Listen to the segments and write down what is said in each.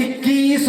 21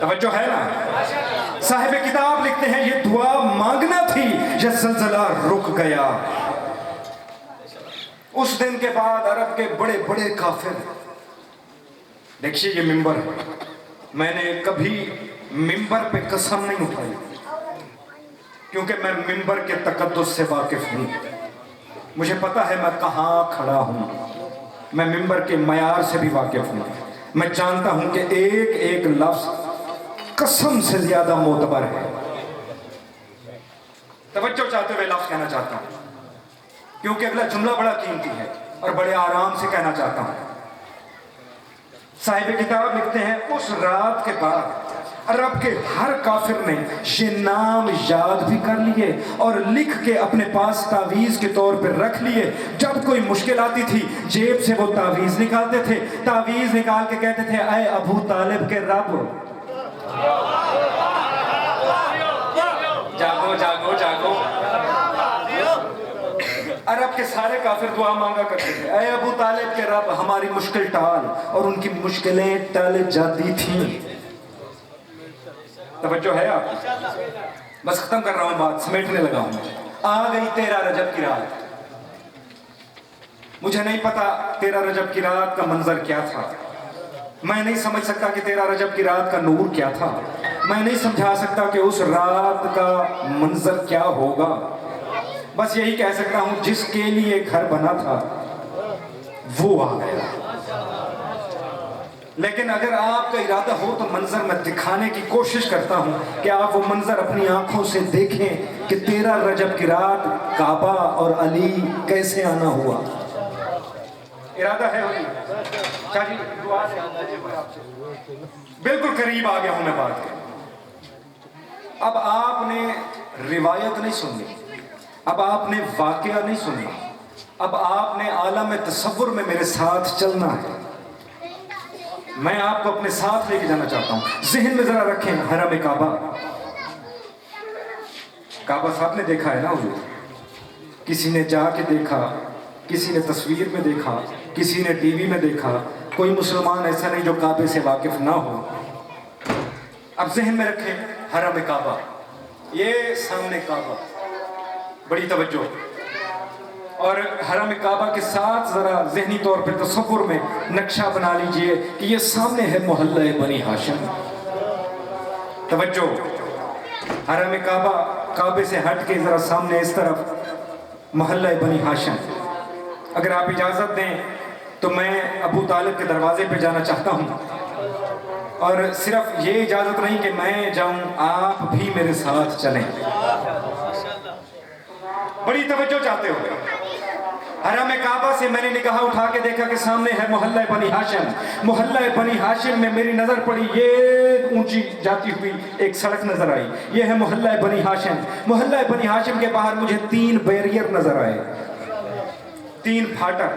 توجہ ہے نا؟ صاحب کتاب لکھتے ہیں یہ دعا مانگنا تھی، یہ زلزلہ رک گیا۔ اس دن کے بعد عرب کے بڑے بڑے کافر، دیکھیے یہ ممبر ہے، میں نے کبھی ممبر پہ قسم نہیں اٹھائی کیونکہ میں ممبر کے تقدس سے واقف ہوں، مجھے پتا ہے میں کہاں کھڑا ہوں، میں ممبر کے معیار سے بھی واقف ہوں، میں جانتا ہوں کہ ایک ایک لفظ قسم سے زیادہ معتبر ہے۔ توجہ چاہتے ہوئے لفظ کہنا چاہتا ہوں کیونکہ اگلا جملہ بڑا قیمتی ہے اور بڑے آرام سے کہنا چاہتا ہوں۔ صاحب کتاب لکھتے ہیں اس رات کے بعد عرب کے ہر کافر نے یہ نام یاد بھی کر لیے اور لکھ کے اپنے پاس تعویذ کے طور پر رکھ لیے۔ جب کوئی مشکل آتی تھی جیب سے وہ تعویذ نکالتے تھے، تعویذ نکال کے کہتے تھے اے ابو طالب کے رب، جاگو جاگو جاگو۔ عرب کے سارے کافر دعا مانگا کرتے تھے اے ابو طالب کے رب ہماری مشکل ٹال، اور ان کی مشکلیں ٹل جاتی تھیں۔ توجہ ہے آپ؟ بس ختم کر رہا ہوں بات، سمیٹنے لگا ہوں۔ آ گئی 13 رجب کی رات۔ مجھے نہیں پتا 13 رجب کی رات کا منظر کیا تھا، میں نہیں سمجھ سکتا کہ 13 رجب کی رات کا نور کیا تھا، میں نہیں سمجھا سکتا کہ اس رات کا منظر کیا ہوگا، بس یہی کہہ سکتا ہوں جس کے لیے گھر بنا تھا وہ آ گیا۔ لیکن اگر آپ کا ارادہ ہو تو منظر میں دکھانے کی کوشش کرتا ہوں کہ آپ وہ منظر اپنی آنکھوں سے دیکھیں کہ 13 رجب کی رات کعبہ اور علی کیسے آنا ہوا۔ ارادہ ہے ہوگی شاہ جی؟ دعا سے بالکل قریب آ گیا ہوں میں بات کے۔ اب آپ نے روایت نہیں سننی، اب آپ نے واقعہ نہیں سننا، اب آپ نے عالم تصور میں میرے ساتھ چلنا ہے۔ میں آپ کو اپنے ساتھ لے کے جانا چاہتا ہوں۔ ذہن میں ذرا رکھیں حرم کعبہ، کعبہ صاحب نے دیکھا ہے نا حضور، کسی نے جا کے دیکھا، کسی نے تصویر میں دیکھا، کسی نے ٹی وی میں دیکھا، کوئی مسلمان ایسا نہیں جو کعبے سے واقف نہ ہو۔ اب ذہن میں رکھیں حرم کعبہ، یہ سامنے کعبہ، بڑی توجہ، اور حرم کعبہ کے ساتھ ذرا ذہنی طور پہ تصور میں نقشہ بنا لیجئے کہ یہ سامنے ہے محلہ بنی ہاشم۔ توجہ، حرم کعبہ، کعبے سے ہٹ کے ذرا سامنے اس طرف محلہ بنی ہاشم۔ اگر آپ اجازت دیں تو میں ابو طالب کے دروازے پہ جانا چاہتا ہوں، اور صرف یہ اجازت نہیں کہ میں جاؤں، آپ بھی میرے ساتھ چلیں۔ بڑی توجہ چاہتے ہو؟ حرم کعبہ سے میں نے نگاہ اٹھا کے دیکھا کہ سامنے ہے محلہ بنی ہاشم۔ محلہ بنی ہاشم میں میری نظر پڑی، یہ اونچی جاتی ہوئی ایک سڑک نظر آئی، یہ ہے محلہ بنی ہاشم۔ محلہ بنی ہاشم کے باہر مجھے 3 بیریئر نظر آئے، 3 پھاٹک۔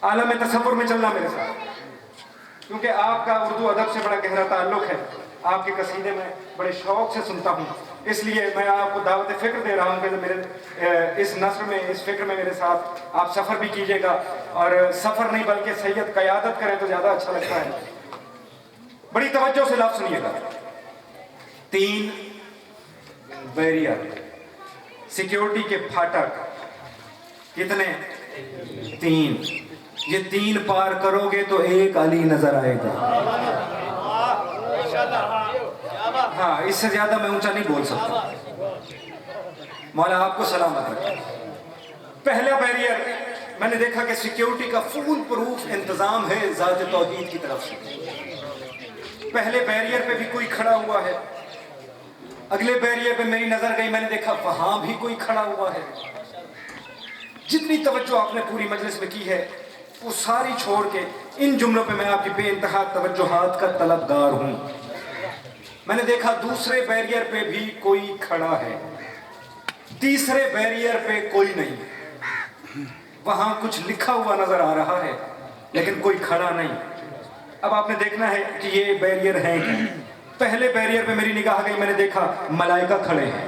عالم تصور میں چلنا میرے ساتھ، کیونکہ آپ کا اردو ادب سے بڑا گہرا تعلق ہے، آپ کے قصیدے میں بڑے شوق سے سنتا ہوں، اس لیے میں آپ کو دعوت فکر دے رہا ہوں کہ میرے اس نثر میں، اس فکر میں میرے ساتھ آپ سفر بھی کیجئے گا، اور سفر نہیں بلکہ سید قیادت کریں تو زیادہ اچھا لگتا ہے۔ بڑی توجہ سے لفظ سنیے گا، 3 بیریئر، سیکیورٹی کے پھاٹک، کتنے؟ 3۔ یہ 3 پار کرو گے تو ایک علی نظر آئے گا۔ ہاں، اس سے زیادہ میں اونچا نہیں بول سکتا، مولا آپ کو سلامت رکھے۔ پہلا بیریئر میں نے دیکھا کہ سیکیورٹی کا فول پروف انتظام ہے ذات توحید کی طرف سے۔ پہلے بیریئر پہ بھی کوئی کھڑا ہوا ہے، اگلے بیریئر پہ میری نظر گئی، میں نے دیکھا وہاں بھی کوئی کھڑا ہوا ہے۔ جتنی توجہ آپ نے پوری مجلس میں کی ہے وہ ساری چھوڑ کے ان جملوں پہ میں آپ کی بے انتہا توجہات کا طلبگار ہوں۔ میں نے دیکھا دوسرے بیریئر پہ بھی کوئی کھڑا ہے، تیسرے بیریئر پہ کوئی نہیں، وہاں کچھ لکھا ہوا نظر آ رہا ہے لیکن کوئی کھڑا نہیں۔ اب آپ نے دیکھنا ہے کہ یہ بیریئر ہیں کیا۔ پہلے بیریئر پہ میری نگاہ گئی، میں نے دیکھا ملائکہ کھڑے ہیں،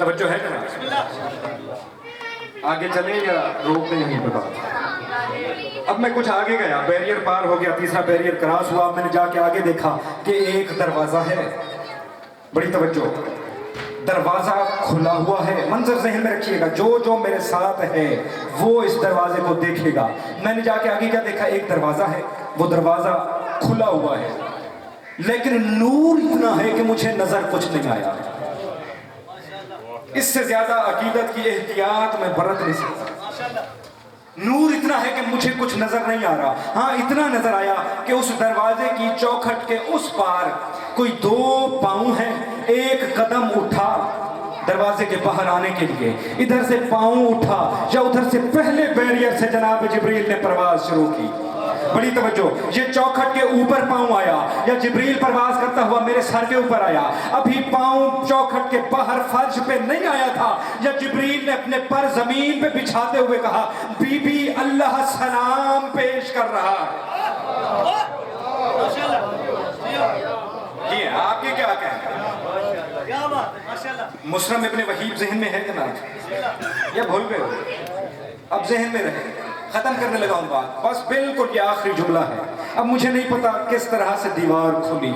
توجہ ہے جناب؟ آگے چلیں یا روک دیں یہیں پہ بات؟ اب میں کچھ آگے گیا، بیریئر پار ہو گیا، تیسرا بیریئر کراس ہوا، میں نے جا کے آگے دیکھا کہ ایک دروازہ ہے. بڑی توجہ، دروازہ کھلا ہوا ہے. منظر ذہن میں رکھیے گا، جو میرے ساتھ ہے وہ اس دروازے کو دیکھے گا. میں نے جا کے آگے کیا دیکھا؟ ایک دروازہ ہے، وہ دروازہ کھلا ہوا ہے، لیکن نور اتنا ہے کہ مجھے نظر کچھ نہیں آیا. اس سے زیادہ عقیدت کی احتیاط میں برت نہیں سکتا. نور اتنا ہے کہ مجھے کچھ نظر نہیں آ رہا. ہاں اتنا نظر آیا کہ اس دروازے کی چوکھٹ کے اس پار کوئی 2 پاؤں ہیں. ایک قدم اٹھا دروازے کے باہر آنے کے لیے، ادھر سے پاؤں اٹھا یا ادھر سے پہلے بیریئر سے جناب جبریل نے پرواز شروع کی. بڑی توجہ، یہ چوکھٹ کے اوپر پاؤں آیا یا جبریل پرواز کرتا ہوا میرے سر کے اوپر آیا. ابھی پاؤں چوکھٹ کے باہر فرش پہ نہیں آیا تھا یا جبریل نے اپنے پر زمین پہ بچھاتے ہوئے کہا بی بی اللہ سلام پیش کر رہا ہے. یہ آپ کے کیا کہیں؟ مسلم ابن وحیب ذہن میں ہے جناب یا بھول گئے ہو؟ اب ذہن میں رہے. ختم کرنے لگا ہوں بات، بس بالکل یہ آخری جملہ ہے. اب مجھے نہیں پتا کس طرح سے دیوار کھلی،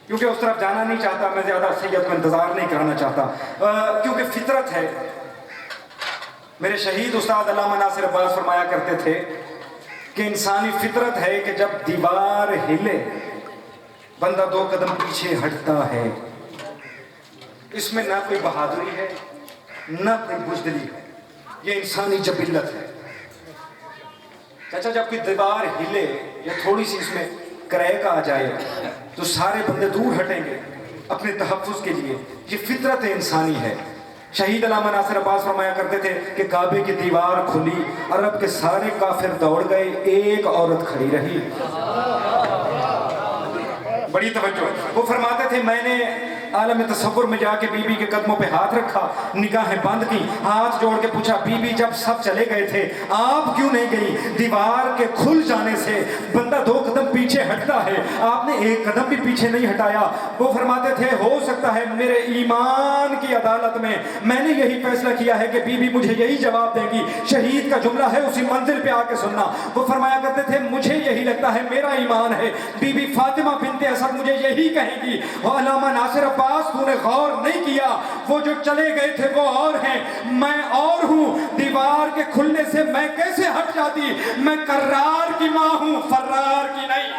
کیونکہ اس طرف جانا نہیں چاہتا میں، زیادہ سید کو انتظار نہیں کرانا چاہتا، کیونکہ فطرت ہے. میرے شہید استاد علامہ ناصر عباس فرمایا کرتے تھے کہ انسانی فطرت ہے کہ جب دیوار ہلے بندہ 2 قدم پیچھے ہٹتا ہے. اس میں نہ کوئی بہادری ہے نہ کوئی بزدلی ہے، یہ انسانی جبلت ہے. چاچا جب کوئی دیوار ہلے یا تھوڑی سی اس میں کریک آ جائے تو سارے بندے دور ہٹیں گے اپنے تحفظ کے لیے. یہ فطرت انسانی ہے. شہید علامہ ناصر عباس فرمایا کرتے تھے کہ کعبے کی دیوار کھلی، عرب کے سارے کافر دوڑ گئے، ایک عورت کھڑی رہی. بڑی توجہ، وہ فرماتے تھے میں نے عالم تصور میں جا کے بی بی کے قدموں پہ ہاتھ رکھا، نگاہیں بند کی، ہاتھ جوڑ کے پوچھا بی بی جب سب چلے گئے تھے آپ کیوں نہیں گئی؟ دیوار کے کھل جانے سے بندہ 2 قدم پیچھے ہٹتا ہے، آپ نے 1 قدم بھی پیچھے نہیں ہٹایا. وہ فرماتے تھے ہو سکتا ہے میرے ایمان کی عدالت میں نے یہی فیصلہ کیا ہے کہ بی بی مجھے یہی جواب دے گی. شہید کا جملہ ہے، اسی منزل پہ آ کے سننا. وہ فرمایا کرتے تھے مجھے یہی لگتا ہے، میرا ایمان ہے بی بی فاطمہ بنت اسد مجھے یہی کہیں گی. وہ علامہ ناصر عباس تو نے غور نہیں کیا، وہ جو چلے گئے تھے وہ اور ہیں، میں اور ہوں. دیوار کے کھلنے سے میں کیسے ہٹ جاتی؟ میں کرار کی ماں ہوں، فرار کی نہیں.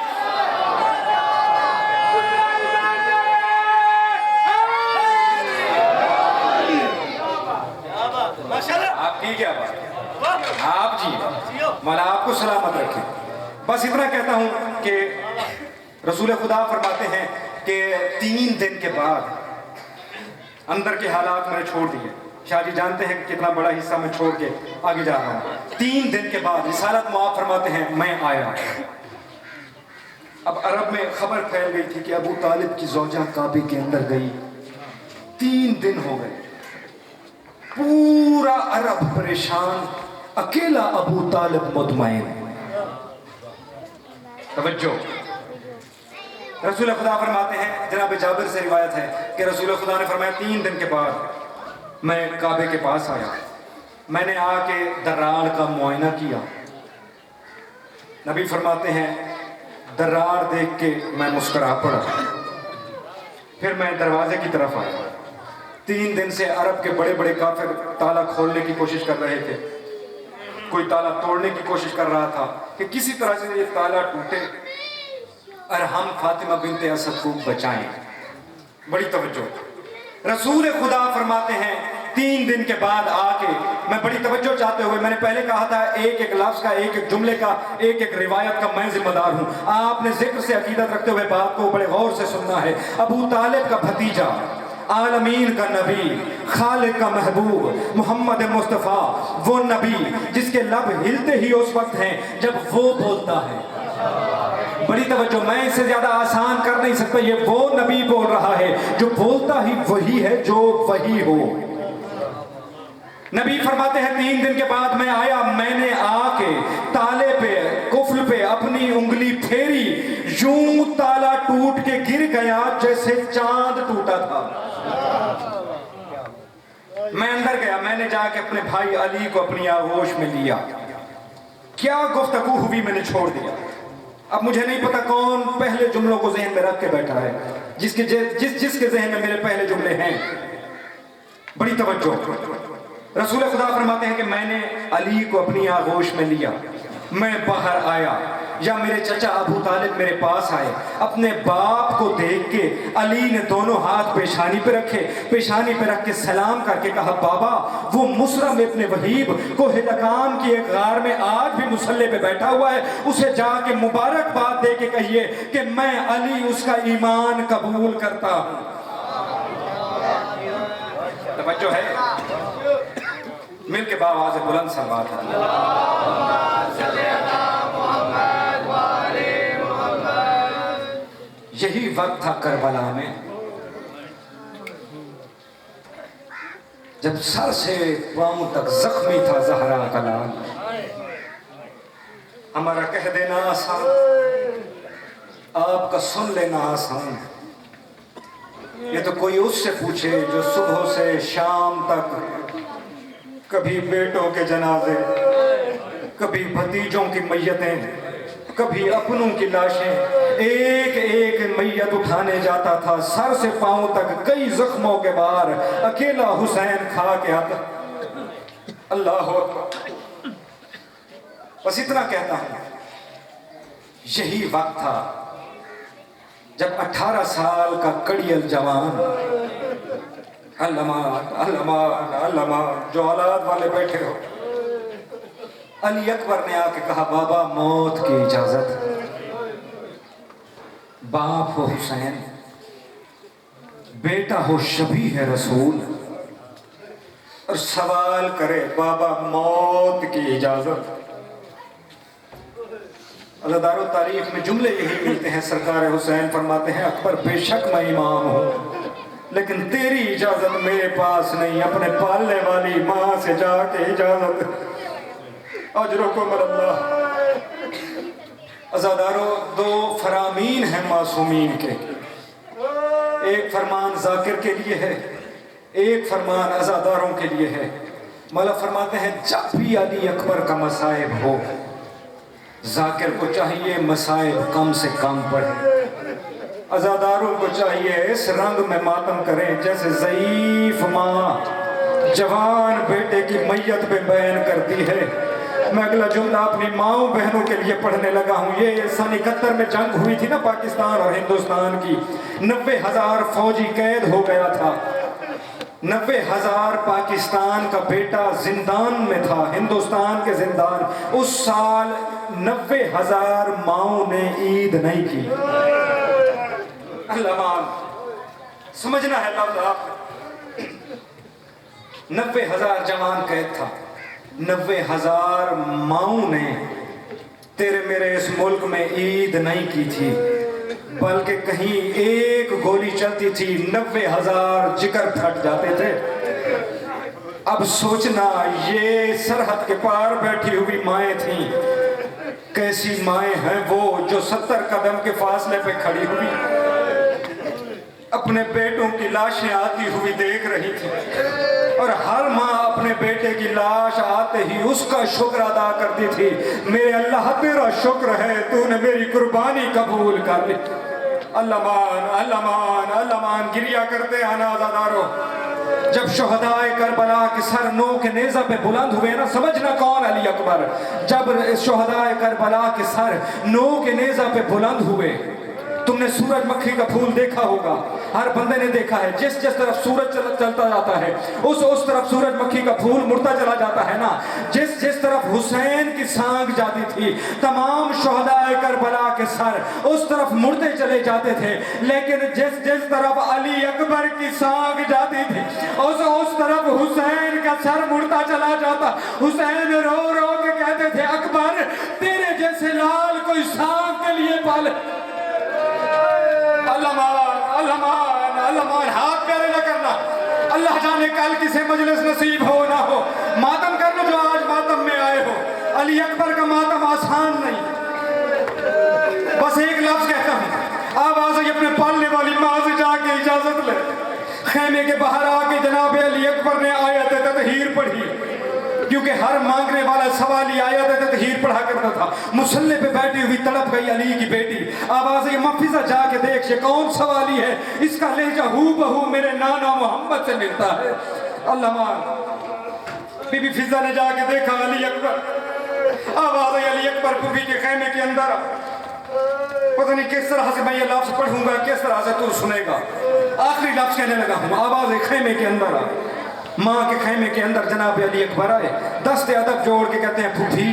آپ کی کیا بات؟ آپ جی مولا آپ کو سلامت رکھے. بس اتنا کہتا ہوں کہ رسول خدا فرماتے ہیں کہ 3 دن کے بعد اندر کے حالات میں نے چھوڑ دیے. شاہ جی جانتے ہیں کہ کتنا بڑا حصہ میں چھوڑ کے آگے جا رہا ہوں. 3 دن کے بعد رسالت معاف فرماتے ہیں میں آیا. اب عرب میں خبر پھیل گئی تھی کہ ابو طالب کی زوجہ کعبے کے اندر گئی. 3 دن ہو گئے، پورا عرب پریشان، اکیلا ابو طالب مطمئن. توجہ، رسول خدا فرماتے ہیں، جناب جابر سے روایت ہے کہ رسول خدا نے فرمایا 3 دن کے بعد میں کعبے کے پاس آیا. میں نے آ کے درار کا معائنہ کیا. نبی فرماتے ہیں درار دیکھ کے میں مسکرا پڑا. پھر میں دروازے کی طرف آیا. 3 دن سے عرب کے بڑے بڑے کافر تالا کھولنے کی کوشش کر رہے تھے، کوئی تالا توڑنے کی کوشش کر رہا تھا کہ کسی طرح سے یہ تالا ٹوٹے اور ہم فاطمہ بنت اسد کو بچائیں. بڑی توجہ، رسول خدا فرماتے ہیں 3 دن کے بعد آ کے، میں بڑی توجہ چاہتے ہوئے، میں نے پہلے کہا تھا ایک ایک لفظ کا، ایک ایک جملے کا، ایک ایک روایت کا میں ذمہ دار ہوں. آپ نے ذکر سے عقیدت رکھتے ہوئے بات کو بڑے غور سے سننا ہے. ابو طالب کا بھتیجا، عالمین کا نبی، خالق کا محبوب، محمد مصطفیٰ، وہ نبی جس کے لب ہلتے ہی اس وقت ہیں جب وہ بولتا ہے. بڑی توجہ، میں اس سے زیادہ آسان کر نہیں سکتا. یہ وہ نبی بول رہا ہے جو بولتا ہی وہی ہے جو وہی ہو. نبی فرماتے ہیں 3 دن کے بعد میں آیا، میں نے آ کے تالے پہ، قفل پہ اپنی انگلی پھیری، یوں تالا ٹوٹ کے گر گیا جیسے چاند ٹوٹا تھا. نے جا کے اپنے بھائی علی کو اپنی آغوش میں لیا. کیا گفتگو ہوئی میں نے چھوڑ دیا. اب مجھے نہیں پتا کون پہلے جملوں کو ذہن میں رکھ کے بیٹھا ہے. جس کے ذہن میں میرے پہلے جملے ہیں, بڑی توجہ. رسول خدا فرماتے ہیں کہ میں نے علی کو اپنی آغوش میں لیا, میں باہر آیا, یا میرے چچا ابو طالب میرے پاس آئے, اپنے باپ کو دیکھ کے علی نے دونوں ہاتھ پیشانی پہ رکھے, پیشانی پہ رکھ کے سلام کر کے کہا بابا وہ مصرع میں ابن وہیب کوہ لقام کی ایک غار میں آج بھی مصلے پہ بیٹھا ہوا ہے, اسے جا کے مبارکباد دے کے کہیے کہ میں علی اس کا ایمان قبول کرتا ہوں. توجہ ہے, مل کے باواز بلند سلوات ہے. یہی وقت تھا کربلا میں جب سر سے پاؤں تک زخمی تھا زہرا کا لال. ہمارا کہہ دینا آسان, آپ کا سن لینا آسان. یہ تو کوئی اس سے پوچھے جو صبح سے شام تک کبھی بیٹوں کے جنازے, کبھی بھتیجوں کی میتیں, کبھی اپنوں کی لاشیں, ایک ایک میت اٹھانے جاتا تھا سر سے پاؤں تک کئی زخموں کے بعد, اکیلا حسین کھا کے آتا. اللہ اکبر. بس اتنا کہتا ہوں, یہی وقت تھا جب 18 سال کا کڑیل جوان, علمان علمان علمان جو اولاد والے بیٹھے ہو, علی اکبر نے آ کے کہا بابا موت کی اجازت. باپ ہو حسین, بیٹا ہو شبیہ رسول, اور سوال کرے بابا موت کی اجازت. اللہ دارو تاریخ میں جملے یہی ملتے ہیں. سرکار حسین فرماتے ہیں اکبر بے شک میں امام ہوں, لیکن تیری اجازت میرے پاس نہیں, اپنے پالنے والی ماں سے جا کے اجازت. اجرکم اللہ. عزادارو دو فرامین ہیں معصومین کے, ایک فرمان ذاکر کے لیے ہے, ایک فرمان عزاداروں کے لیے ہے. مولا فرماتے ہیں جب بھی علی اکبر کا مصائب ہو, ذاکر کو چاہیے مصائب کم سے کم پڑھے, عزاداروں کو چاہیے اس رنگ میں ماتم کریں جیسے ضعیف ماں جوان بیٹے کی میت پہ بیان کرتی ہے. میں اگلا جملہ اپنی ماؤں بہنوں کے لیے پڑھنے لگا ہوں. یہ سن 71 میں جنگ ہوئی تھی نا پاکستان اور ہندوستان کی, 90,000 فوجی قید ہو گیا تھا. 90,000 پاکستان کا بیٹا زندان میں تھا, ہندوستان کے زندان. اس سال 90,000 ماؤں نے عید نہیں کی. اللہ مان سمجھنا ہے لفظ آپ, 90,000 جوان قید تھا, 90,000 ماؤں نے تیرے میرے اس ملک میں عید نہیں کی تھی, بلکہ کہیں ایک گولی چلتی تھی 90,000 جگر پھٹ جاتے تھے. اب سوچنا یہ سرحد کے پار بیٹھی ہوئی مائیں تھیں, کیسی مائیں ہیں وہ جو 70 قدم کے فاصلے پہ کھڑی ہوئی اپنے بیٹوں کی لاشیں آتی ہوئی دیکھ رہی تھی, اور ہر ماں اپنے بیٹے کی لاش آتے ہی اس کا شکر ادا کرتی تھی, میرے اللہ تیرا شکر ہے تو نے میری قربانی قبول کر لی. اللہ مان اللہ مان اللہ مان. گریا کرتے آنا عزادارو, جب شہدائے کربلا کے سر نو کے نیزہ پہ بلند ہوئے نا, سمجھنا کون علی اکبر. جب شہدائے کربلا کے سر نو کے نیزہ پہ بلند ہوئے, تم نے سورج مکھی کا پھول دیکھا ہوگا, ہر بندے نے دیکھا ہے. جس طرف سورج چلتا جاتا ہے اس طرف سورج مکھی کا پھول مڑتا چلا جاتا ہے نا. جس طرف حسین کی سانگ جاتی تھی, تمام شہدائے کربلا کے سر اس طرف مڑتے چلے جاتے تھے, لیکن جس طرف علی اکبر کی سانگ جاتی تھی اس طرف حسین کا سر مڑتا چلا جاتا. حسین رو رو کے کہتے تھے اکبر تیرے جیسے لال کوئی سانگ کے لیے پالے. اللہ مان ہاتھ پیارے نہ کرنا, اللہ جانے کل کسے مجلس نصیب ہو نہ ہو. ماتم کرنا جو آج ماتم میں آئے ہو, علی اکبر کا ماتم آسان نہیں. بس ایک لفظ کہتا ہوں, آپ آج اپنے پالنے والی ماں سے جا کے اجازت لے. خیمے کے باہر آ کے جناب علی اکبر نے آیت تطہیر پڑھی، کیونکہ ہر مانگنے والا سوالی آیت تطہیر پڑھا کرتا تھا۔ مسلح پہ بیٹھی ہوئی تڑپ گئی علی کی بیٹی، آواز یہ مفیزہ جا کے دیکھ یہ کون سوالی ہے، اس کا لہجہ ہو بہو میرے نانا محمد سے ملتا ہے۔ اللہ مان بی بی فضہ نے جا کے دیکھا علی اکبر، آواز علی اکبر بی کے خیمے کے اندر، پتہ نہیں کس طرح سے میں یہ لفظ پڑھوں گا، کس طرح سے تو سنے گا، آخری لفظ کہنے لگا ہوں، آواز خیمے کے اندر آ۔ ماں کے خیمے کے اندر جناب علی اکبر آئے، دست ادب جوڑ کے کہتے ہیں پھوپھی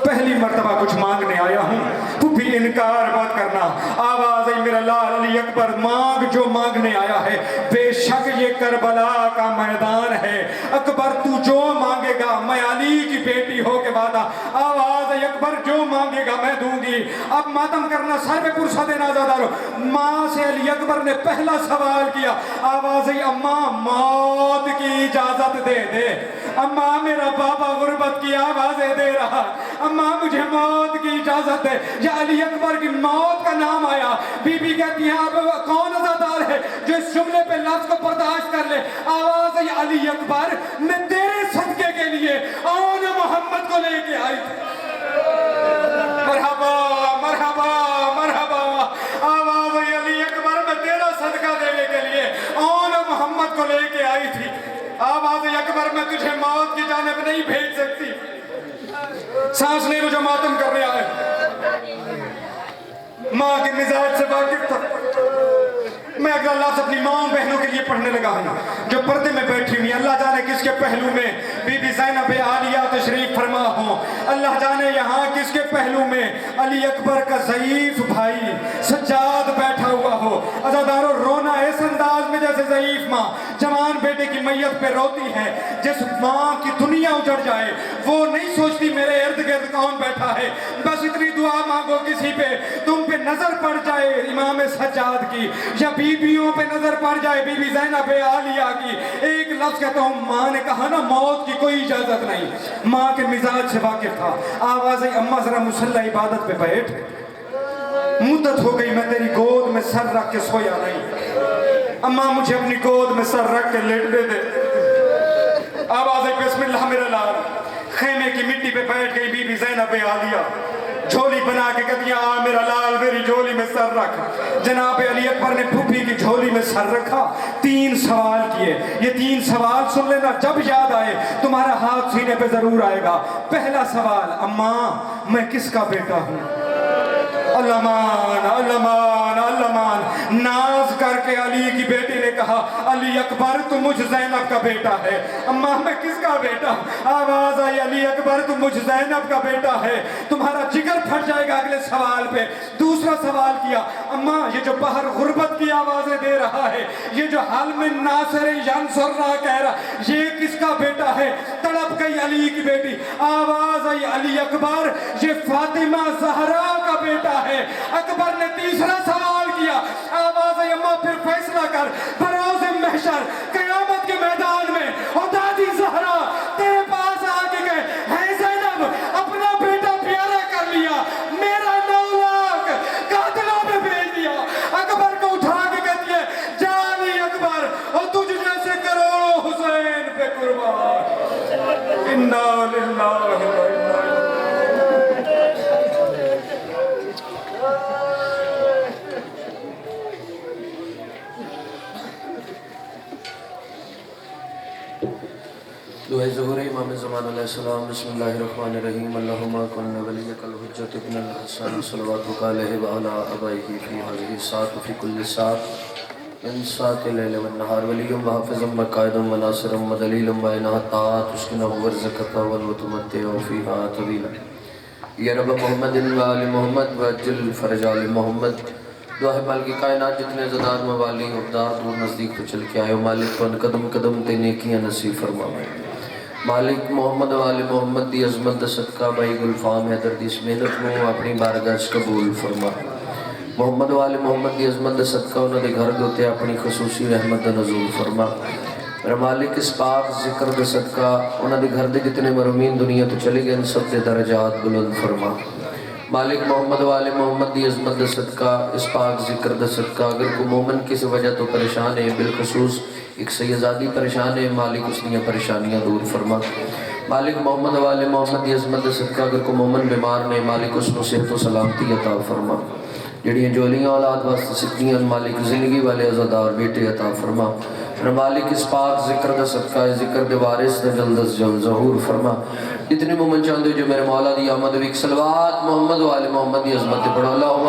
پہلی مرتبہ کچھ مانگنے آیا ہوں، پھوپھی انکار مت کرنا۔ آواز آئی میرا لال علی اکبر، مانگ جو مانگنے آیا ہے، بے شک یہ کربلا کا میدان ہے، اکبر تو جو مانگے گا میں علی کی بیٹی ہو کے وعدہ، آواز آئی اکبر جو مانگے گا میں دوں گی۔ اب ماتم کرنا سر پہ پرسہ دینا زیادہ رو۔ ماں سے علی اکبر نے پہلا سوال کیا، آواز آئی اماں موت کی اجازت دے دے، اماں میرا بابا غربت کی آوازیں دے رہا، اماں مجھے موت کی اجازت دے۔ یا علی اکبر کی موت کا نام آیا، بی بی کہتی ہیں اب کون عزادار ہے جو اس جملے پہ لفظ کو برداشت کر لے۔ آواز آئی علی اکبر میں تیرے صدقے کے لیے آن محمد کو لے کے آئی تھی۔ مرحبا مرحبا مرحبا، آواز آئی علی اکبر میں تیرا صدقہ دینے کے لیے آن محمد کو لے کے آئی تھی۔ آواز آئی اکبر میں تجھے موت کی جانب نہیں بھیج سکتی، سانس لے لو جو ماتم کرنے آئے۔ ماں کے مزاج سے واقف تھا۔ میں اگلا لفظ اپنی ماں بہنوں کے لیے پڑھنے لگا ہوں جو پردے میں بیٹھی ہوئی، اللہ جانے کس کے پہلو میں بی بی زینب عالیہ تشریف فرما ہوں، اللہ جانے یہاں کس کے پہلو میں علی اکبر کا ضعیف بھائی سجاد بیٹھا ہوا ہو۔ عزاداروں رونا اس انداز میں جیسے ضعیف ماں جوان بیٹے کی میت پہ روتی ہے، جس ماں کی دنیا اجڑ جائے وہ نہیں سوچتی میرے ارد گرد کون بیٹھا ہے، بس اتنی دعا مانگو کسی پہ تم پہ نظر پڑ جائے امام سجاد کی، یا بیویوں پہ نظر پڑ جائے بی بی زینب عالیہ کی۔ ایک لفظ کہتا ہوں، ماں نے کہا نا موت کی کوئی اجازت نہیں، ماں کے مزاج سے واقف تھا۔ آواز آئی اماں ذرا مصلی عبادت پہ بیٹھ، مدت ہو گئی میں تیری گود میں سر رکھ کے سویا نہیں، اماں مجھے اپنی گود میں سر رکھ کے لیٹنے دے۔ آواز آئی بسم اللہ میرا لال، خیمے کی مٹی پہ بیٹھ گئی بی بی زینب عالیہ، جھولی بنا کے کہتی آ میرا لال میری جھولی میں سر رکھ۔ جناب علی اکبر نے پھوپھی کی جھولی میں سر رکھا، 3 سوال کیے، یہ 3 سوال سن لینا، جب یاد آئے تمہارا ہاتھ سینے پہ ضرور آئے گا۔ پہلا سوال، اماں میں کس کا بیٹا ہوں؟ اللہ مان اللہ مان اللہ مان، ناز کر کے علی کی بیٹی نے کہا علی اکبر تو مجھ زینب کا بیٹا ہے۔ اماں میں کس کا بیٹا؟ آواز آئی علی اکبر تو مجھ زینب کا بیٹا ہے۔ تمہارا جگر پھٹ جائے گا اگلے سوال پہ۔ دوسرا سوال کیا، اماں یہ جو باہر غربت کی آوازیں دے رہا ہے، یہ جو حال میں ناصر ینصر رہا کہہ رہا، یہ کس کا بیٹا ہے؟ تڑپ گئی علی کی بیٹی، آواز آئی علی اکبر یہ فاطمہ زہرا کا بیٹا ہے۔ اکبر نے تیسرا سوال کیا، آواز آئی اماں پھر فیصلہ کر، بروز محشر قیامت کے میدان میں، اور دادی زہرا تیرے پاس آ کے گئے، ہے زینب اپنا بیٹا پیارا کر لیا، میرا 9 لاکھ قاتلوں میں بھیج دیا۔ اکبر کو اٹھا کے کہتی ہے جا علی اکبر اور تجھ جیسے کروڑوں حسین پہ قربان۔ انا للہ و انا الیہ۔ دعائے ظہور امام زمان علیہ السلام۔ بسم اللہ الرحمن الرحیم۔ اللہم کن ولیک الحجۃ ابن الحسن صلواتک علیہ وعلی آبائہ فی ہذہ الساعۃ وفی کل ساعۃ من ساعۃ اللیل والنہار، ولیم وحافظم وقائدم وناصرم ودلیلم وعناطاعت اسکنہ ورزقہ وتمتع فیہا طویلا۔ یا رب محمد وآل محمد وعجل فرج آل محمد۔ دعا ہے مالک کائنات جتنے زداد موالی عبدار دور نزدیک تو چل کے آئے ہو، مالک تو قدم قدم تے نیکیاں نصیب فرما۔ مالک محمد وآل محمد دی عظمت دا صدقہ بائی گلفام حیدر دی اس محنت کو اپنی بارگاہ قبول فرما۔ محمد وآل محمد دی عظمت دا صدقہ انہوں دے گھر دوتے اپنی خصوصی رحمت دا نزول فرما۔ میرا مالک اس پاک ذکر دا صدقہ انہوں دے گھر دے جتنے مرمین دنیا تو چلے گئے ان سب دے درجات بلند فرما۔ مالک محمد والے محمد دی عظمت دا صدقہ اس پاک ذکر دا صدقہ اگر کوئی مومن کسی وجہ تو پریشان ہے بالخصوص ایک سیدزادی پریشان ہے مالک اس دیا پریشانیاں دور فرما مالک محمد والے محمد دی عظمت دا صدقہ اگر کوئی مومن بیمار نے مالک اس کو صحت و سلامتی عطا فرما جڑیاں جولیاں اولاد واسطے سکھیاں مالک زندگی والے عزادار بیٹے عطا فرما مالک اس پاک ذکر دا صدقہ ذکر دے وارث دا جلد از جلد ظہور فرما جتنے مومن چاہتے جو میرے مولا دی آمد ویک صلوات محمد و آل محمد دی عظمت پڑھو اللہم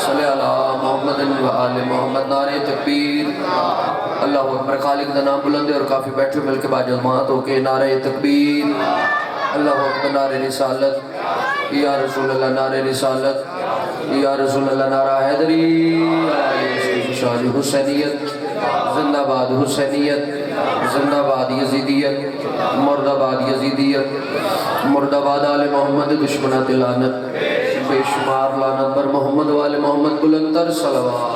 صلی اللہ محمد و آل محمد نعرہ تکبیر اللہ اکبر خالق دا نام بلند ہے اور کافی بیٹھے مل کے بعد جماعت ہو کے نعرہ تکبیر اللہ اکبر نعرہ رسالت یا رسول اللہ نعرہ رسالت یا رسول اللہ نعرہ حیدری شاہ حسینیت زندہ باد حسینیت زندہ باد یزیدیت مرد آباد یزیدیت مرد آباد آل محمد دشمنات لعنت بے شمار لعنت پر محمد والے محمد بلندر صلوات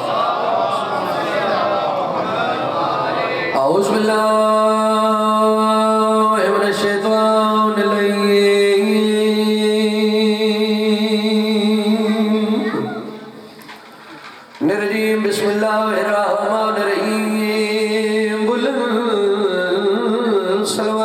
اعوذ باللہ من الشیطان الرجیم نرجیم بسم اللہ الرحمن الرحیم بلند صلوات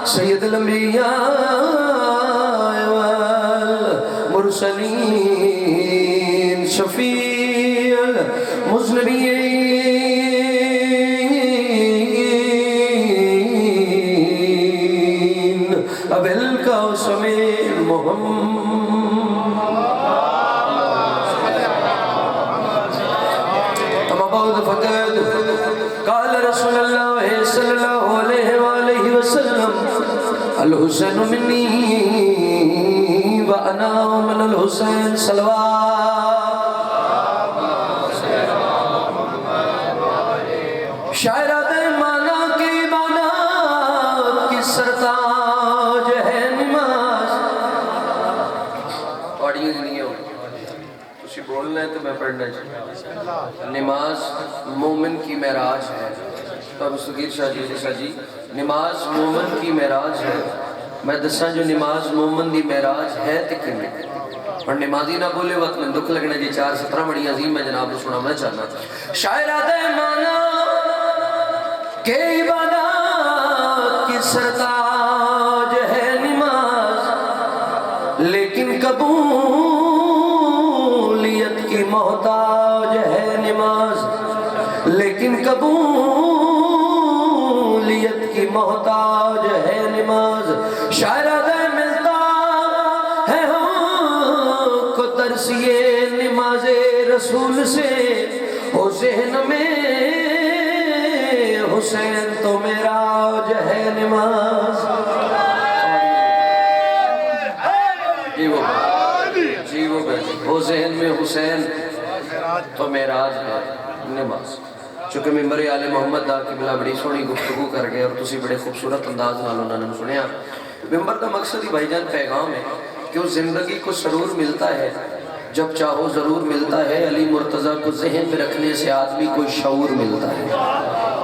سید الانبیاء والمرسلین شفیع المذنبین ابی القاسم محمد فقد قال رسول اللہ صلی اللہ علیہ وآلہ وسلم الحسین منی وانا من الحسین صلوات شاعرات مانا کی مانا کی سرتاج ہے نماز پڑھیے نہیں ہو کچھ بولنا ہے تو میں پڑھنا چاہیے نماز مومن کی معراج ہے تو اب سگیر شاہ جی نماز مومن کی معراج ہے میں دساں جو نماز مومن دی معراج ہے تکن اور نمازی نہ بولے وقت میں دکھ لگنا جی 4:17 بڑی عظیم میں جناب کو سنا میں چاہنا شاعرات مانا کہ عبادات کی سرتاج ہے نماز لیکن قبولیت کی محتاج ہے نماز لیکن قبولیت کی محتاج ہے نماز شاعرات ملتا ہے ہم کو ترسیے نماز رسول سے ہو ذہن میں حسین تو معراج ہے نماز جی وہ ہو ذہن میں حسین تو معراج ہے نماز چونکہ ممبر آل محمد دا قبلہ بڑی سونی گفتگو کر گئے اور تسی بڑے خوبصورت انداز نال انہوں نے سنیا ممبر دا مقصد ہی بھائی جان پیغام ہے کہ وہ زندگی کو سرور ملتا ہے جب چاہو ضرور ملتا ہے علی مرتضیٰ کو ذہن میں رکھنے سے آدمی کو شعور ملتا ہے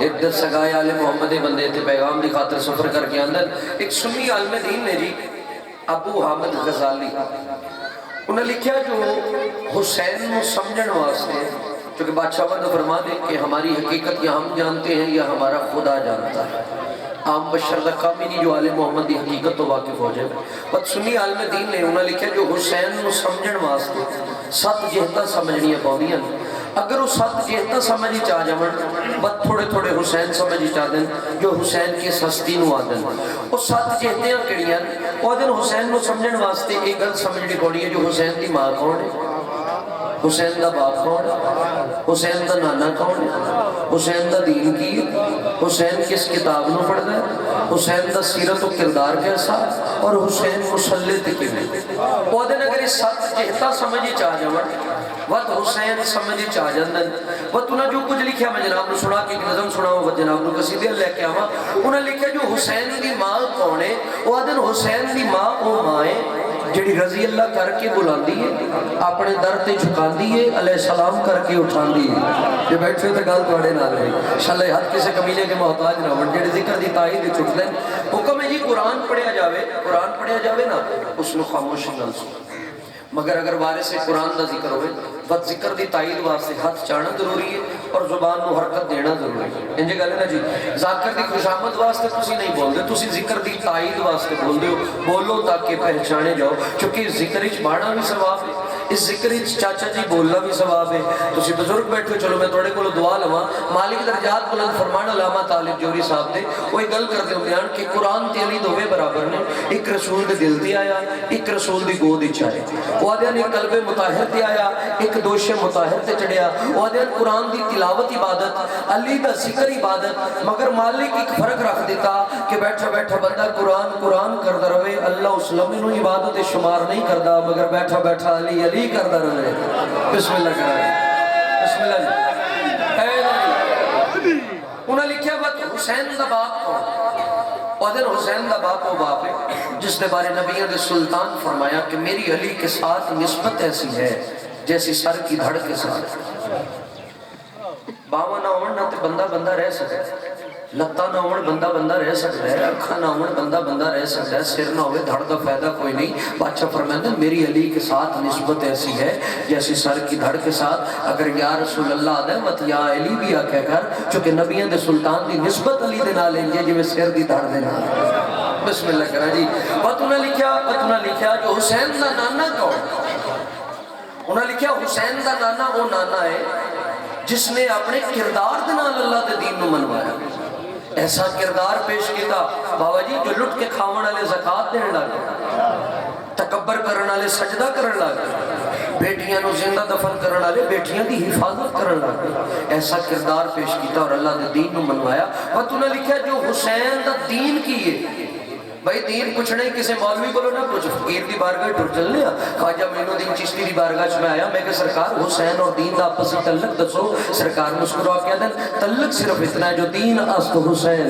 ایک در سگائے آل محمد بندے تھے پیغام دی خاطر سفر کر کے اندر ایک سنی عالم دین نے جی ابو حامد غزالی انہیں لکھیا جو حسین کو سمجھن واسطے چونکہ بادشاہ ورد فرما دے کہ ہماری حقیقت یا ہم جانتے ہیں یا ہمارا خدا جانتا ہے عام بشر دا کامی نہیں جو آل محمد دی حقیقت تو واقف ہو جائے بس سنی عالم دین نے انہوں نے لکھا جو حسین کو سمجھن واسطے 7 جہتہ سمجھنیاں پاؤنیاں اگر وہ 7 جہتہ سمجھی چاہ جاؤں بس تھوڑے تھوڑے حسین سمجھی چاہ دیں جو حسین کے سستی نو آدن وہ 7 جہتیاں کڑیاں وہ دن حسین کو سمجھنے واسطے ایک گل سمجھنی پڑی ہے جو حسین کی ماں کون ہے، حسین دا باپ کون ہے، حسین دا نانا کون ہے، حسین دا دین کی ہے، حسین کس کتاب نو پڑھتا ہے، حسین دا سیرت و کردار کیسا، اور حسین مسلط کیوں۔ وہ دن اگر اس ساتھ جہتا سمجھی چاہ جاؤں وقت حسین سمجھی چاہ جاندن وقت انہاں جو کچھ لکھیا میں جناب نے سنا کہ ایک نظم سنا ہوا جناب نے قصیدے لے کے آوا انہاں لکھیا جو حسین دی ماں کون ہے، وہ دن حسین دی ماں وہ ماں ہے جڑی رضی اللہ کر کے بلاندی ہے، اپنے در تے جھکاندی ہے، علیہ السلام کر کے اٹھاندی ہے۔ جو بیٹھے تے گل تواڈے نال ہے انشاءاللہ حد کسے کمینے کے محتاج نہ ہون جڑے ذکر دی تائید چھٹ دین۔ حکم ہے جی قرآن پڑھیا جاوے نا اس نے خاموشی نال سنو، مگر اگر وارث قرآن دا ذکر ہوئے بس ذکر دی تائید واسطے ہاتھ چاہنا ضروری ہے اور زبان نو حرکت دینا ضروری ہے۔ انجھے گل ہے نا جی، ذاکر دی خوشامد واسطے تسی نہیں بول دے، تسی ذکر دی تائید واسطے بول دے ہو، بولو تاکہ پہچانے جاؤ، چونکہ ذکر اچ باڑا بھی ثواب ہے، اس ذکر اچ چاچا جی بولنا بھی ثواب ہے۔ تسی بزرگ بیٹھے چلو میں توڑے کو دعا لواں، مالک درجات بلند فرمان علامہ طالب جوری صاحب دے وہی گل کر دے بیان کہ قرآن تے علی دوے برابر نے، ایک رسول دے دل تے آیا، ایک رسول دی گود وچ آیا، وہ دے قلب مطہر تے آیا، ایک دوش مطہر تے چڑھیا، وہ دے قرآن دی تلاوت عبادت، علی دا ذکر عبادت، مگر مالک ایک فرق رکھ دیتا کہ بیٹھا بیٹھا بندہ قرآن کردا رہے، اللہ اس لمحے نو عبادت شمار نہیں کردا، مگر بیٹھا بیٹھا علی علی کردا رہے۔ بسم اللہ کرائے، بسم اللہ جی۔ انہاں لکھیا بات حسین دا باپ کون، وہ دن حسین دا باپ وہ باپ ہے جس نے بارے نبیوں نے سلطان فرمایا کہ میری علی کے ساتھ نسبت ایسی ہے جیسی سر کی دھڑ کے ساتھ، باواں نہ ہون نہ تے بندہ بندہ رہ سکتا ہے، لتاں نہ ہون بندہ بندہ رہ سکتا ہے، اکھاں نہ ہون بندہ بندہ رہ سکتا ہے، سر نہ ہوئے دھڑ کا فائدہ کوئی نہیں۔ بادشاہ فرماتے ہیں میری علی کے ساتھ نسبت ایسی ہے جیسی سر کی دھڑ کے ساتھ، اگر یا رسول اللہ دے مت یا علی بھی آکھے کر، چونکہ نبیوں دے سلطان دی نسبت علی دے نال ہے جو سر دی دھڑ دے نال۔ بسم اللہ کرا جی۔ بات انہیں لکھیا جو حسین دا نانا کون، انہیں لکھیا حسین دا نانا وہ نانا ہے جس نے اپنے کردار دے نال اللہ دے دین نو منوایا، ایسا کردار پیش کیتا بابا جی جو لٹ کے کھاون والے زکات دین لگے، تکبر کرن والے سجدہ کرن لگے، بیٹیاں نو زندہ دفن کرن والے بیٹیاں دی حفاظت کرن لگے، ایسا کردار پیش کیتا اور اللہ دے دین نو منوایا۔ اور تو نے لکھا جو حسین دا دین کی ہے، بھائی دین پوچھنے کسی مولوی بولو نہ کچھ، فقیر دی بارگاہ ٹر چلنے خواجہ معین الدین چشتی دی بارگاہ میں آیا، میں کہ سرکار حسین اور دین دا آپسی تعلق دسو، سرکار مسکرا کے دن تعلق صرف اتنا ہے جو دین است حسین۔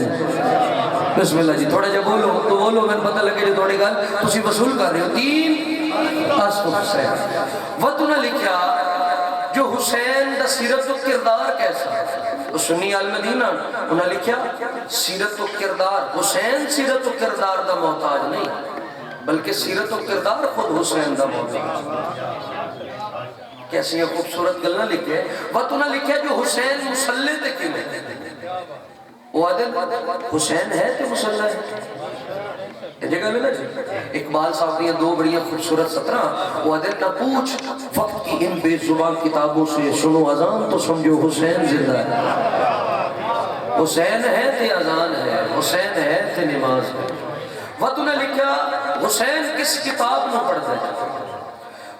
بسم اللہ جی، تھوڑا جا بولو تو بولو، میں پتہ لگے جو تھوڑی گل تسی وصول کر رہے ہو، دین است حسین۔ وہ تو نے لکھا جو حسین دا سیرت و کردار کیسا، وہ سنی المدینہ انہوں نے لکھا سیرت و کردار، حسین سیرت و کردار دا محتاج نہیں بلکہ سیرت و کردار خود حسین دا محتاج۔ کیسی یہ خوبصورت گلنا لکھے، وہ تو نے لکھا جو حسین مسلط کیوں ہے، وہ عدل حسین ہے تو مسلح ہے۔ جگہ میں نا جی اقبال صاحب نے دو بڑی خوبصورت سطرہ، وہ عدل نہ پوچھ وقت کی ان بے زبان کتابوں سے، سنو اذان تو سمجھو حسین زندہ ہے، حسین ہے تے اذان ہے، حسین ہے تے نماز ہے۔ وقت نے لکھا حسین کس کتاب میں پڑھتا ہے،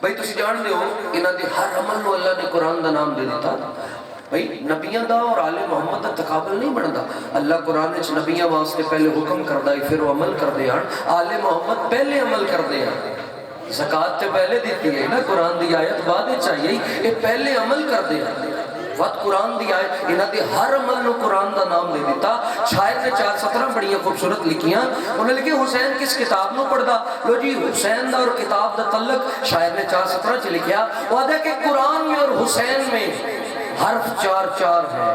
بھئی تسی جان دے ہو انہاں دے ہر عمل نو اللہ نے قرآن دا نام دے دیتا، بھئی نبیان دا اور آل محمد دا تقابل نہیں بڑھتا، اللہ قرآن اچھ نبیان واسطے پہلے حکم کر دائی پھر وہ عمل کر دے آن، آل محمد پہلے عمل کر دے آن، زکاة تے پہلے دیتی ہے نا، قرآن دی آیت بعد چاہیے، یہ پہلے عمل کر دے آن، وقت قرآن دی آئے انہاں دی ہر عمل نو قرآن دا نام دے دیتا۔ شاعر نے 4 بڑی خوبصورت لکھیاں، انہوں نے لکھے حسین کس کتاب نو پڑھ دا، لو جی حسین دا اور کتاب دا تعلق شاعر نے 4 چ لکھیا، وہ ہے کہ قرآن میں اور حسین میں حرف 4 ہے۔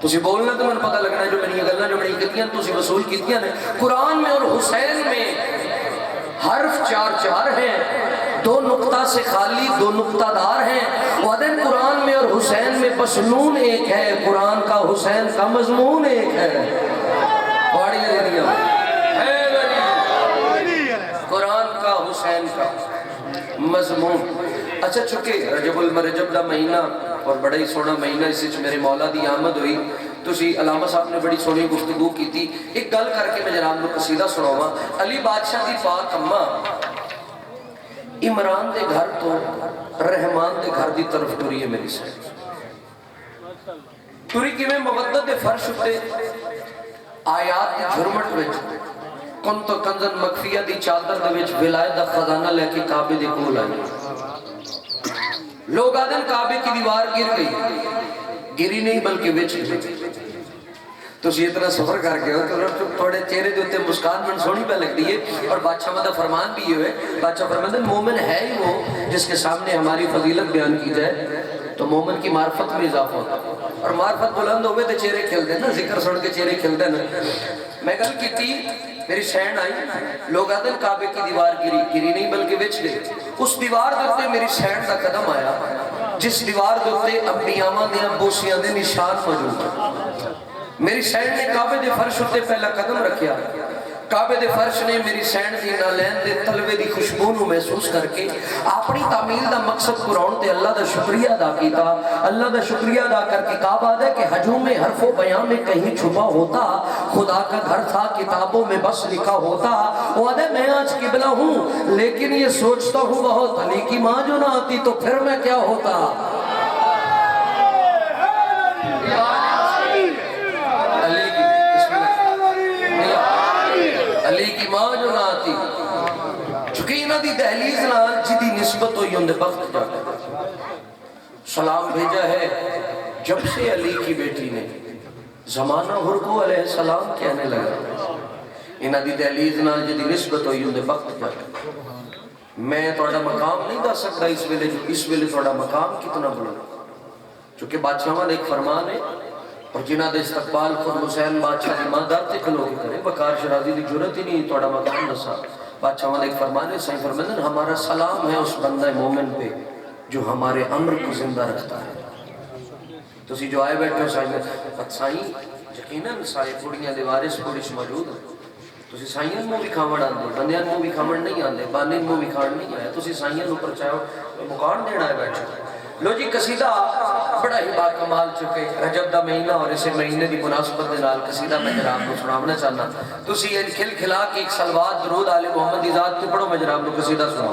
تسی بولنا تو میں پتہ لگنا جو میں یہ گلنا جو میں یہ کتیاں تسی وصول کتیاں نے، قرآن میں اور حسین میں حرف 4 ہیں، 2 نقطہ سے خالی 2 نقطہ دار ہیں، وعدن قرآن میں اور حسین میں بس نون ایک ہے، قرآن کا حسین کا مضمون ایک ہے۔ پاڑی لے دیا قرآن کا حسین کا مضمون۔ اچھا چکے رجب المرجب دا مہینہ اور بڑا ہی سونا مہینہ، اس سے میرے مولا دی آمد ہوئی تسی علامہ صاحب نے بڑی سونی گفتگو کی تھی. ایک گل کر کے میں جناب کو قصیدہ سناواں. علی بادشاہ دی پاک اماں عمران دے گھر تو رحمان دے گھر دی طرف ٹری ہے میری سائڈ. ٹری کیویں مودت دے فرش اتے آیات دی جھرمٹ وچ کن تو کنزن مخفیہ دی چادر دے وچ ولایت دا خزانہ لے کے کعبے دے کول آئی. لوگ آدھن کعبے کی دیوار گر گئی, گری نہیں بلکہ وچ گئی. تو یہ اتنا سفر کر کے ہو تو تھوڑے چہرے دے ہوتے مسکان من سونی پہ لگ دی ہے. اور بادشاہ مدہ فرمان بھی یہ ہوئے, بادشاہ فرمان دے مومن ہے ہی وہ جس کے سامنے ہماری فضیلت بیان کی جائے تو مومن کی معرفت میں اضافہ ہوتا ہے. اور معرفت بلند ہوئے تو چہرے کھل دیں نا, ذکر سن کے چہرے کھل دیں نا. میں گل کی تھی, میری سینڈ آئی, لوگ آدھن کعبے کی دیوار گری نہیں بلکہ وچ گئی. اس دیوار دوتے میری سینڈ دا قدم آیا جس دیوار دوتے انبیاء دیاں بوسیاں دے نشان موجود ہیں. میری سینڈ نے کعبے دے فرش اتے پہلا قدم رکھیا. کعبے دے فرش نے میری سینڈ دی نالین دے تلوے دی خوشبو نو محسوس کر کے اپنی تعمیل دا مقصد پراؤن تے اللہ دا شکریہ ادا کیتا. اللہ دا شکریہ ادا کر کے کعبہ دے کہ ہجوم حرف و بیان میں کہیں چھپا ہوتا, خدا کا گھر تھا کتابوں میں بس لکھا ہوتا. وہ آدھے میں آج قبلہ ہوں لیکن یہ سوچتا ہوں بہت علی کی ماں جو نہ آتی تو پھر میں کیا ہوتا. علی کی ماں جو نہ آتی چونکہ انہاں دی دہلیز نال جدی نسبت ہوئی اندے وقت جا سلام بھیجا ہے جب سے علی کی بیٹی نے زمانہ حرکو علیہ السلام کہنے لگا. انہاں دی دہلیز نال جدی نسبت ہوئی اندے وقت جا میں توڑا مقام نہیں دا سکتا اس ویلے توڑا مقام کتنا بلند. چونکہ بادشاہ نے ایک فرمان ہے اور جنہ دے استقبال خود حسین بادشاہ دی ماں دار تے کھلو کے کرے. وقار شرازی دی جرت ہی نہیں توڑا مقام نسا. بادشاہ نے ایک فرمان ہے, صحیح فرمان ہے, ہمارا سلام ہے اس بندہ مومن پہ جو ہمارے امر کو زندہ رکھتا ہے. تو اسی جو آئے بیٹھے ہو سائیں سائیں یقیناً سائیں پوڑیاں دے وارث پوڑش موجود ہیں. تو اسی سائیں مو بھی کھامڑ آن دے, بندیاں مو بھی کھامڑ نہیں آن دے, بانین مو بھی کھاڑ نہیں آئے. تو اسی سائیں اوپر چاہو مقام دینا ہے بیٹھے. لو جی قصیدہ بڑا ہی باکمال چکے رجب دا مہینہ اور اسے مہینے دی مناسبت دے نال قصیدہ میں جناب کو سناونا چاہنا. تو اسی ان کھل کھلا کے ایک صلوات درود آل محمد دی ذات تے پڑھو, میں جناب کو قصیدہ سناؤں.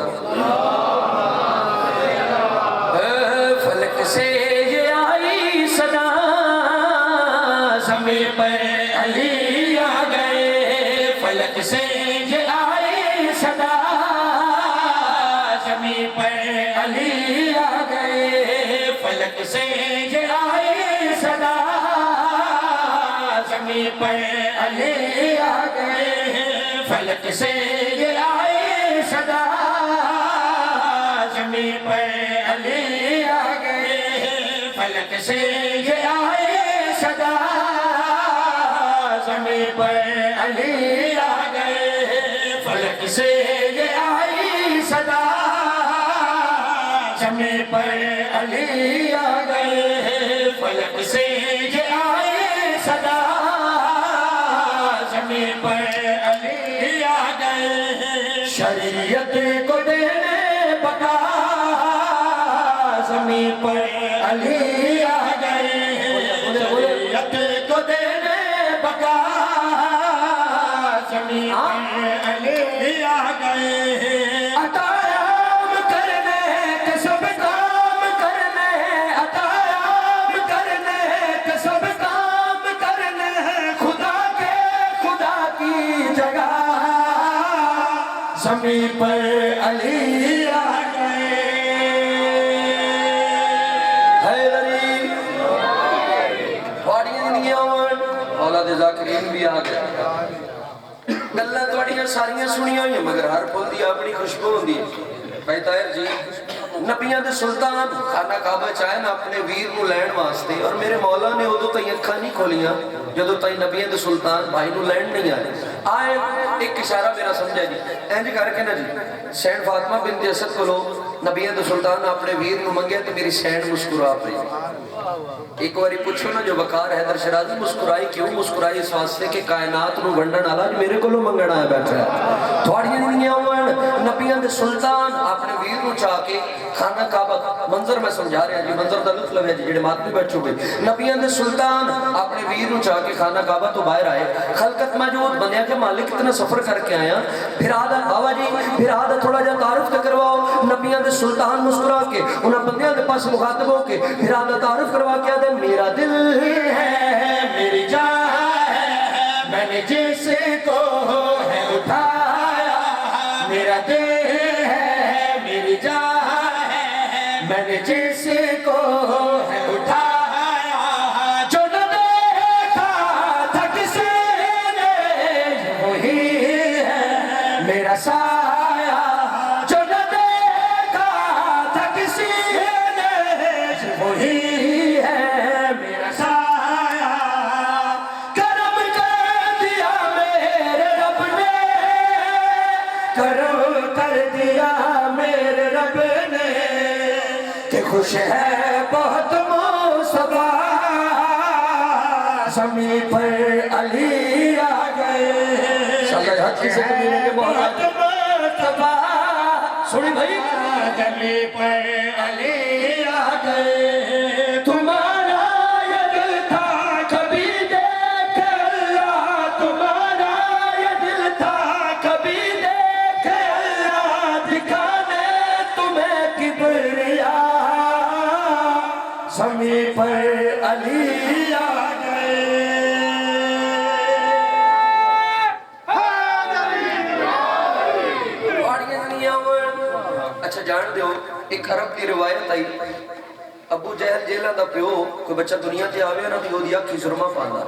فلک سے یہ آئی صدا زمین پر علی آ گئے. فلک سے یہ آئی صدا زمین پر علی آ گئے. فلک سے یہ آئی صدا زمین پر علی آ گئے. فلک سے یہ آئی صدا زمین پر علی آ گئے. فلک سے یہ آئی صدا زمین پر علی آ گئے. فلک سے یہ آئی صدا زمین پر علی آ گئے. فلک سے یہ آئی صدا زمین پر علی آ گئے. شریعت کو دینے بتا زمین پر علی آ گئے. شریعت کو دینے بتا زمین پر علی آ گئے. زمین پر علی آ گئے. حیدری تھوڑیاں زندگیاں اولاد ذاکرین بھی آ گئے. گلاں تھوڑیاں ساریاں سنیاں ہوئی مگر ہر پھول دی اپنی خوشبو ہوندی ہے. بھائی طاہر جی نبیاں دے سلطان خانہ کعبہ چاہے نا اپنے ویر نو لین واسطے, اور میرے مولا نے ادو تائیں اکھاں نہیں کھولیاں جدو تائیں نبیاں دے سلطان بھائی نو لین نہیں آئے. ایک اشارہ میرا سمجھا جی اینج کر کے نا جی سینڈ فاطمہ بنت اسد کو لو نبیاں دے سلطان اپنے ویر نو منگیا تو میری سینڈ مسکرا پئی. ایک باری پوچھو نا جو وقار حیدر شرازی مسکرائی کیوں مسکرائی؟ اس واسطے کہ کائنات نو ونڈن والا میرے کو منگن آیا بیٹھا ہے. تھوڑیاں زندگیاں ہون نبیاں دے سلطان اپنے ویر نو چاہ کے خانہ کعبہ منظر میں سمجھا رہے ہیں جی، منظر دا لطف لوے جی جڑے ماتمی بیٹھو گے نبیاں دے سلطان اپنے ویر نو چاہ کے خانہ کعبہ تو باہر آئے، خلقت موجود بنیا کہ مالک اتنا سفر کر کے آیا، پھر آدھا بابا جی پھر آدھا تھوڑا جا تعارف تے کرواؤ، نبیاں دے سلطان مسکرا کے انہاں بندیاں دے پاس مخاطب ہو کے پھر آدھا تعارف کروا کے آدھے میرا دل ہے میری جان ہے میں نے جیسے کو ہے اٹھایا، میرا دل ہے میری جان ہے میں نے جیسے کو ہے اٹھایا، جو نہ دیکھا تھا کسی نے وہی ہے میرا سایہ، جو نہ دیکھا تھا کسی نے وہی ہے میرا سایہ، کرم کر دیا میرے رب نے، کرم کر دیا میرے رب نے کہ خوش ہے بہت مصطفیٰ، زمین پر علی آ گئے، بہت مصطفیٰ سنی بھائی، زمین پر علی آ گئے، تمہارا یہ دل تھا کبھی دیکھ اللہ، تمہارا یہ دل تھا کبھی دیکھ اللہ، دکھانے تمہیں کبریا، زمین پر علی آ گئے۔ اچھا جان دیو ایک عرب کی روایت آئی، ابو جہل جیلہ دا پیو کوئی بچہ دنیا تے آوے نا دیو دیا کی سرما پانا،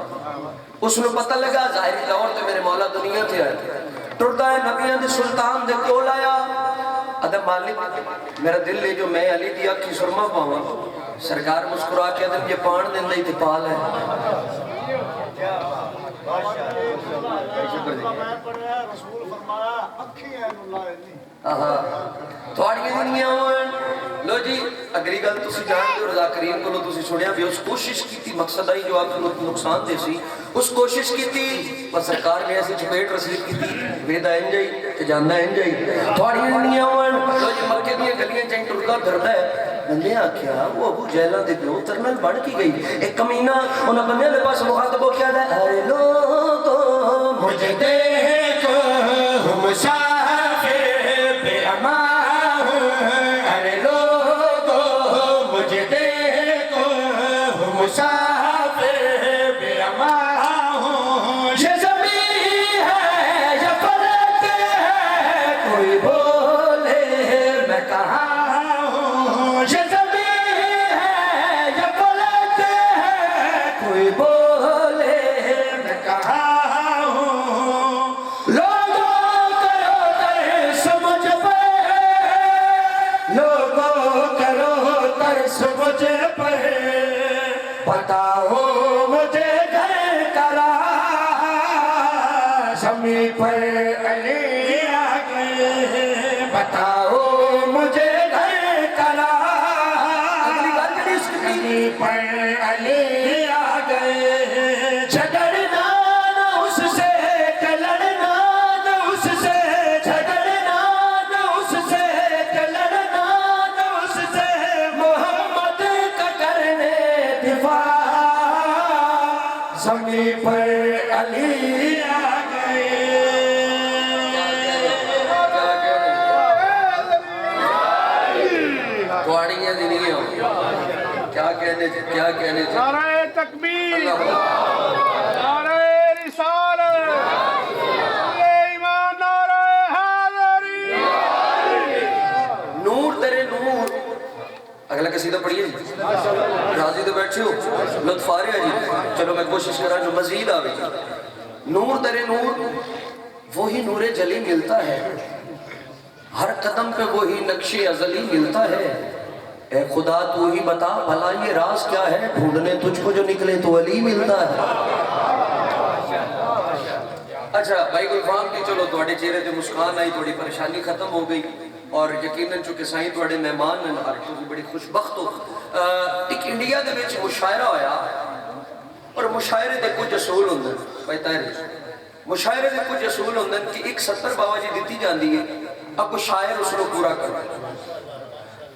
اس نے پتہ لگا ظاہری طور تے میرے مولا دنیا تے آئے، ٹردا ہے نبیاں دے سلطان دے کول آیا، ادھا مالک میرا دل لے جو میں علی دیا کی سرما پاواں، سرکار مسکرا کے ادھا یہ پان دن لئی تے پال ہے، تھوڑی دنیا ہوئے لو جی اگری گل تسی جان دے رضا کریم کو لو تسی سنیا بھی اس کوشش کی تھی مقصد آئی جو آپ کو نقصان دے سی اس کوشش کی تھی پر سرکار نے ایسی چپیٹ رسید کی تھی ویدہ ان جائی کہ جاندہ ان جائی تھوڑی دنیا ہوئے لو جی مکہ دیا گلیاں چاہیں ٹرکا دھردہ ہے بندے آکھیا وہ ابو جہلہ دے پیو ترنل بڑھ کی گئی ایک کمینہ انہاں بندے لے پاس مخاطب ہو کیا دے ارے لوگو مجھے دیکھو مسافر بے امان ارے لوگو مجھے دیکھو مسافر بے امان یہ زمین ہے یہ فلک ہے کوئی بولے میں کہاں ہوں یہ زمین ہے یہ فلک ہے کوئی بولے میں کہاں ہوں لوگوں کرو تر سمجھ پہ لوگوں کرو تر سمجھ پہ بتاؤ مجھے گھر کرا زمین پر علی آ گئے بتاؤ مجھے گھر کرا زمین پر علی آ گئے جھگڑنا نہ اس سے لڑنا نہ اس سے جھگڑنا نہ اس سے لڑنا نہ اس سے محمد کا کرنے دفاع زمین پر علی آ گئے کوڑیاں دی نہیں ہوں کیا کہنے تھے کیا کہنے تھے نعرہ تکبیر اللہ نعرہ رسالت ایمان نعرہ حیدری نور تیرے نور اگلا قصیدہ پڑھیے جی راضی تو بیٹھے ہو لطف آ رہا ہے جی چلو میں کوشش کرا جو مزید آوے جی نور تیرے نور وہی نور جلی ملتا ہے ہر قدم پہ وہی نقش ازلی ملتا ہے اے خدا تو ہی بتا بھلا یہ راز کیا ہے ڈھونڈنے تجھ کو جو نکلے تو علی ملتا ہے اچھا بھائی گلفام کی چلو تھوڑے چہرے تے مسکان آئی تھوڑی پریشانی ختم ہو گئی اور یقیناً چونکہ سائیں تھوڑے مہمان ہیں اور تسی بڑی خوش بخت ہو ایک انڈیا دے وچ مشاعرہ ہویا اور مشاعرے دے کچھ اصول ہوندے بھائی طاہر مشاعرے دے کچھ اصول ہوندے کہ ایک 70 بابا جی دتی جاندی ہے اب شاعر اس کو پورا کر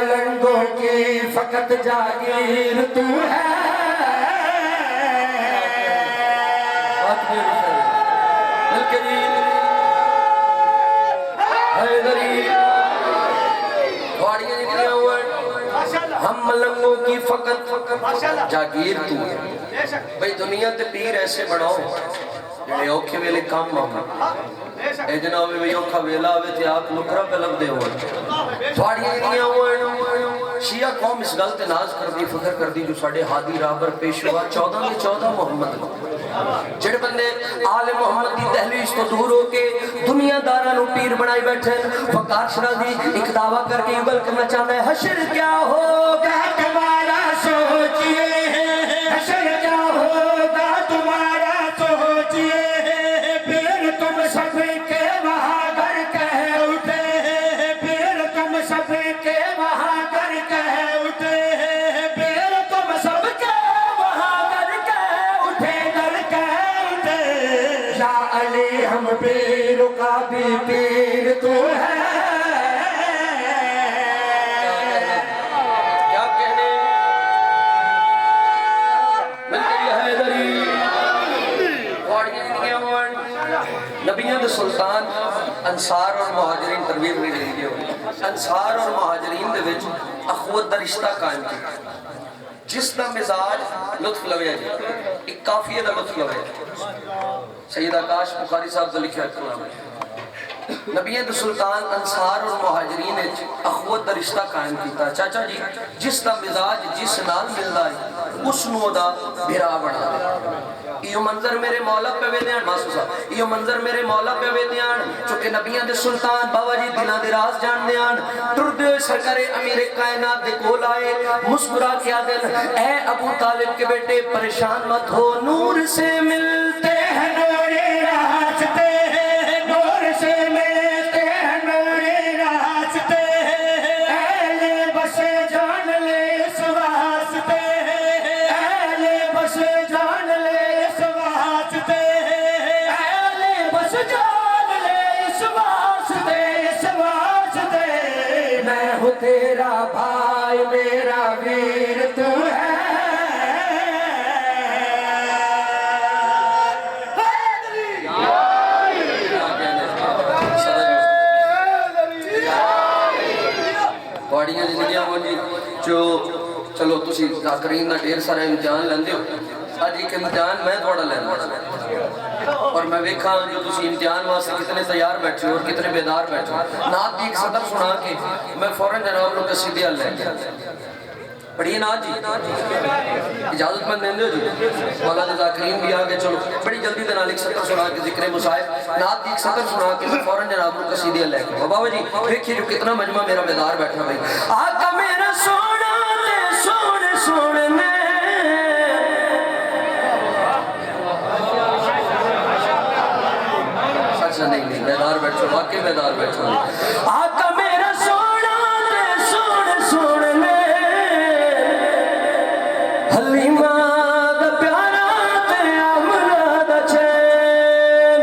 ملنگوں کی فقط جاگیر تو ہے ہم ملنگوں کی فقط جاگیر تو ہے بھئی دنیا تے پیر ایسے بڑھاؤ جنہیں اوکھے ویلے کام ماما اے جناب بھئی اوکھا ویلا ہوئے تھے آپ لکرہ پہ لگ دے ہوئے تھوڑی دنیا ہوئے شیعہ قوم اس غلط ناز کر دی فخر کر دی جو ساڑھے ہادی رابر پیش ہوا 14 میں 14 محمد جڑ بندے آل محمد دی دہلیز تو دور ہو کے دنیا دارانو پیر بنائی بیٹھے فقار شرازی ایک دعویٰ کر کے یوگل کرنا چاہتا ہے حشر کیا ہوگا تمہارا سوچئے حشر کیا ہوگا تمہارا سوچئے پھر تم سب کے وہاں گھر کہہ اٹھے پھر تم سب کے وہاں گھر کہہ اٹھے پھر تم سب کے وہاں گھر کہہ اٹھے یا علی ہم پیر کا بھی پیر تو ہے کیا کہنے نبیوں دے سلطان انصار اور مہاجرین ترویر میں رہی گئے انصار اور مہاجرین دے وچ اخوت دا رشتہ قائم کی جس دا مزاج لطف لویا جی ایک کافیہ دا لطف لویا سید آکاش بخاری صاحب دا لکھا کلام ہے نبیوں دے سلطان انصار اور مہاجرین اخوت دا رشتہ قائم کیتا چاچا جی جس دا مزاج جس نال ملدا ہے اس نو دا بھرا بنا دے یہ منظر میرے مولا پہ وے دیان ماسو صاحب یہ منظر میرے مولا پہ وے دیان چونکہ نبیوں دے سلطان بابا جی دلان دے راز جان دیان ترد سرکار امیر کائنات دے کول آئے مسکرا کیا دل اے ابو طالب کے بیٹے پریشان مت ہو نور سے ملتے ہیں نور راستے نور سے ملتے ہیں نور راستے اہل بس جان لے اس واسطے اہل بس جان لے اس واسطے اہل بس جان لے اس واسطے میں ہوں تیرا بھائی میرا ویر تو ہے جو چلو تسی ذاکرین نا ڈیر سارا امتحان لیندے ہو آج ایک امتحان میں تھوڑا لینا اور میں ویکھا جو تسی امتحان واسطے کتنے تیار بیٹھے ہو اور کتنے بیدار بیٹھے ہو نات بھی ایک صدر سنا کے میں فوراں جناب لوگ سیدھے حل لے گیا پڑھیے نات جی اجازت مند دیندے ہو جی مولا دے ذاکرین بھی آگے چلو بڑی جلدی دے نال ایک صدر سنا کے ذکر مصائب نات بھی ایک صدر سنا کے میں فوراں جناب لوگ سیدھے حل لے گیا بابا جی دیکھیے جو کتنا مجمع میرا بیدار بیٹھا بھائی آقا میرا سونا تے سونے سونے میں اچھا نہیں بیدار بیٹھو واقعی بیدار بیٹھو آقا میرا سونا تے سونے سونے میں حلیمہ دا پیارا تے آمنہ دا چین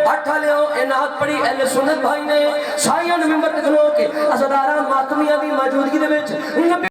اٹھا لیو انات پڑی اہل سنت بھائی نے سائیان ممبر تکلو کے ازدارہ ماتمیہ بھی موجودگی دے وچ